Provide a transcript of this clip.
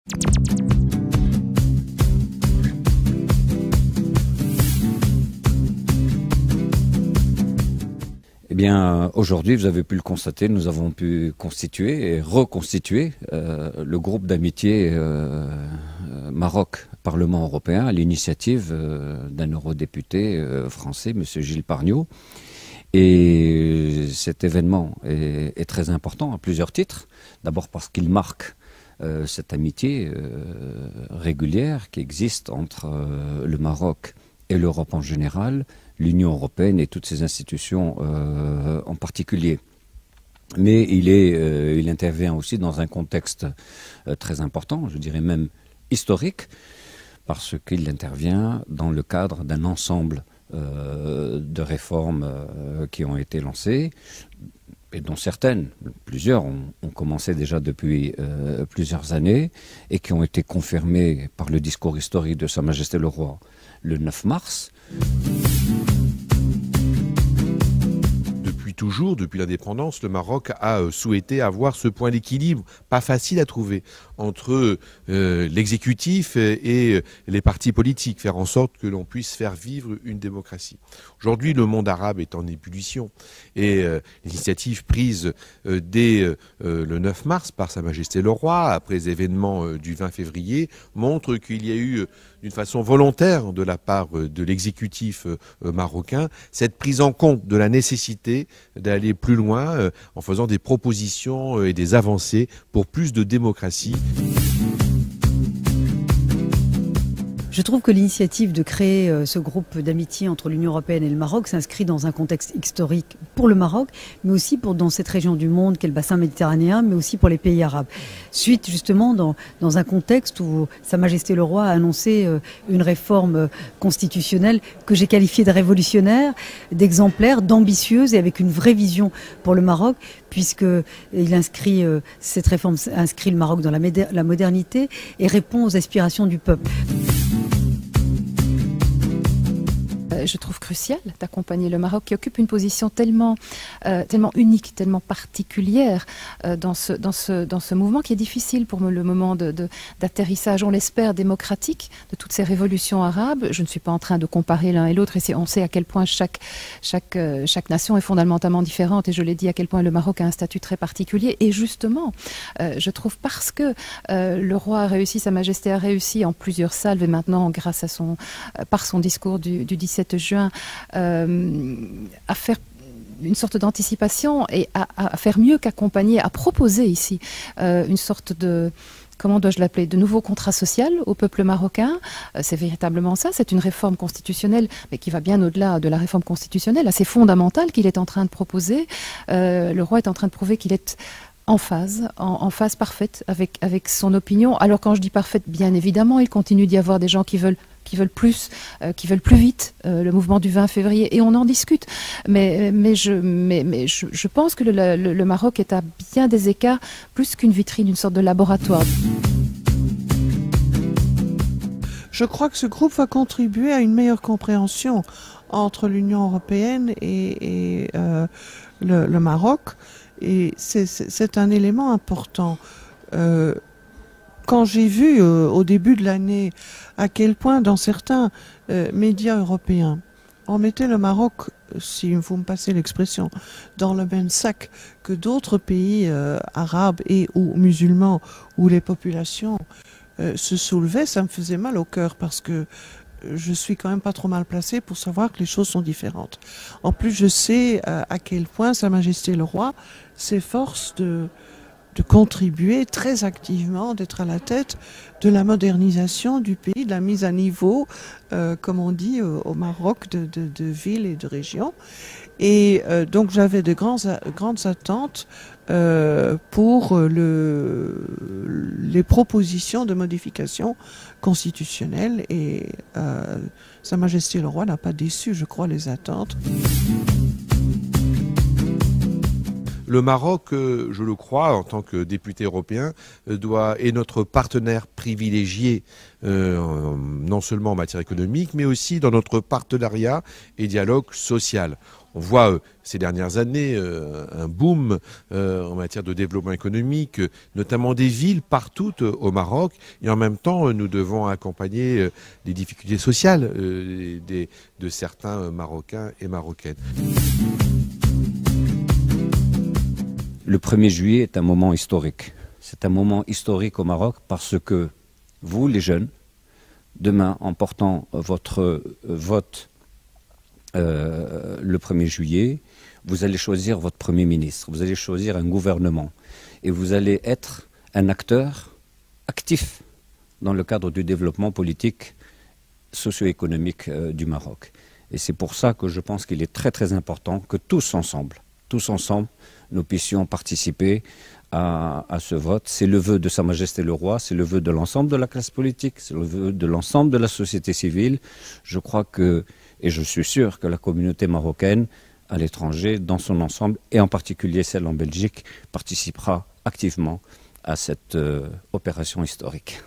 Eh bien, aujourd'hui, vous avez pu le constater, nous avons pu constituer et reconstituer le groupe d'amitié Maroc-Parlement européen à l'initiative d'un eurodéputé français, M. Gilles Pargneaux. Et cet événement est très important à plusieurs titres. D'abord parce qu'il marque cette amitié régulière qui existe entre le Maroc et l'Europe en général, l'Union européenne et toutes ses institutions en particulier. Mais il intervient aussi dans un contexte très important, je dirais même historique, parce qu'il intervient dans le cadre d'un ensemble de réformes qui ont été lancées, et dont plusieurs ont commencé déjà depuis plusieurs années, et qui ont été confirmées par le discours historique de Sa Majesté le Roi le 9 mars. Toujours, depuis l'indépendance, le Maroc a souhaité avoir ce point d'équilibre, pas facile à trouver, entre l'exécutif et les partis politiques, faire en sorte que l'on puisse faire vivre une démocratie. Aujourd'hui, le monde arabe est en ébullition et l'initiative prise dès le 9 mars par Sa Majesté le Roi, après les événements du 20 février, montre qu'il y a eu d'une façon volontaire de la part de l'exécutif marocain cette prise en compte de la nécessité d'aller plus loin en faisant des propositions et des avancées pour plus de démocratie. Je trouve que l'initiative de créer ce groupe d'amitié entre l'Union européenne et le Maroc s'inscrit dans un contexte historique pour le Maroc, mais aussi dans cette région du monde qu'est le bassin méditerranéen, mais aussi pour les pays arabes. Suite justement dans un contexte où Sa Majesté le Roi a annoncé une réforme constitutionnelle que j'ai qualifiée de révolutionnaire, d'exemplaire, d'ambitieuse et avec une vraie vision pour le Maroc, puisqu'il inscrit, cette réforme inscrit le Maroc dans la modernité et répond aux aspirations du peuple. Je trouve crucial d'accompagner le Maroc qui occupe une position tellement unique, tellement particulière dans ce mouvement qui est difficile pour le moment d'atterrissage, on l'espère, démocratique de toutes ces révolutions arabes. Je ne suis pas en train de comparer l'un et l'autre et on sait à quel point chaque nation est fondamentalement différente et je l'ai dit à quel point le Maroc a un statut très particulier et justement, je trouve parce que le roi a réussi, Sa Majesté a réussi en plusieurs salves et maintenant grâce à par son discours du 17 juin à faire une sorte d'anticipation et à faire mieux qu'accompagner, à proposer ici une sorte de, comment dois-je l'appeler, de nouveau contrat social au peuple marocain. C'est véritablement ça, c'est une réforme constitutionnelle, mais qui va bien au-delà de la réforme constitutionnelle, assez fondamentale qu'il est en train de proposer. Le roi est en train de prouver qu'il est en phase parfaite avec son opinion. Alors quand je dis parfaite, bien évidemment, il continue d'y avoir des gens qui veulent plus vite, le mouvement du 20 février, et on en discute. Mais je pense que le Maroc est à bien des écarts, plus qu'une vitrine, une sorte de laboratoire. Je crois que ce groupe va contribuer à une meilleure compréhension entre l'Union européenne et le Maroc, et c'est un élément important. Quand j'ai vu au début de l'année à quel point dans certains médias européens on mettait le Maroc, si vous me passez l'expression, dans le même sac que d'autres pays arabes et ou musulmans où les populations se soulevaient, ça me faisait mal au cœur parce que je suis quand même pas trop mal placée pour savoir que les choses sont différentes. En plus, je sais à quel point Sa Majesté le Roi s'efforce de contribuer très activement, d'être à la tête de la modernisation du pays, de la mise à niveau, comme on dit au Maroc, de villes et de régions. Et donc j'avais de grandes attentes pour les propositions de modification constitutionnelle. Et Sa Majesté le Roi n'a pas déçu, je crois, les attentes. Le Maroc, je le crois, en tant que député européen, est notre partenaire privilégié, non seulement en matière économique, mais aussi dans notre partenariat et dialogue social. On voit ces dernières années un boom en matière de développement économique, notamment des villes partout au Maroc. Et en même temps, nous devons accompagner les difficultés sociales de certains Marocains et Marocaines. Le 1er juillet est un moment historique. C'est un moment historique au Maroc parce que vous, les jeunes, demain, en portant votre vote le 1er juillet, vous allez choisir votre Premier ministre, vous allez choisir un gouvernement et vous allez être un acteur actif dans le cadre du développement politique, socio-économique du Maroc. Et c'est pour ça que je pense qu'il est très très important que tous ensemble, nous puissions participer à ce vote. C'est le vœu de Sa Majesté le Roi, c'est le vœu de l'ensemble de la classe politique, c'est le vœu de l'ensemble de la société civile. Je crois que, et je suis sûr que la communauté marocaine à l'étranger, dans son ensemble, et en particulier celle en Belgique, participera activement à cette opération historique.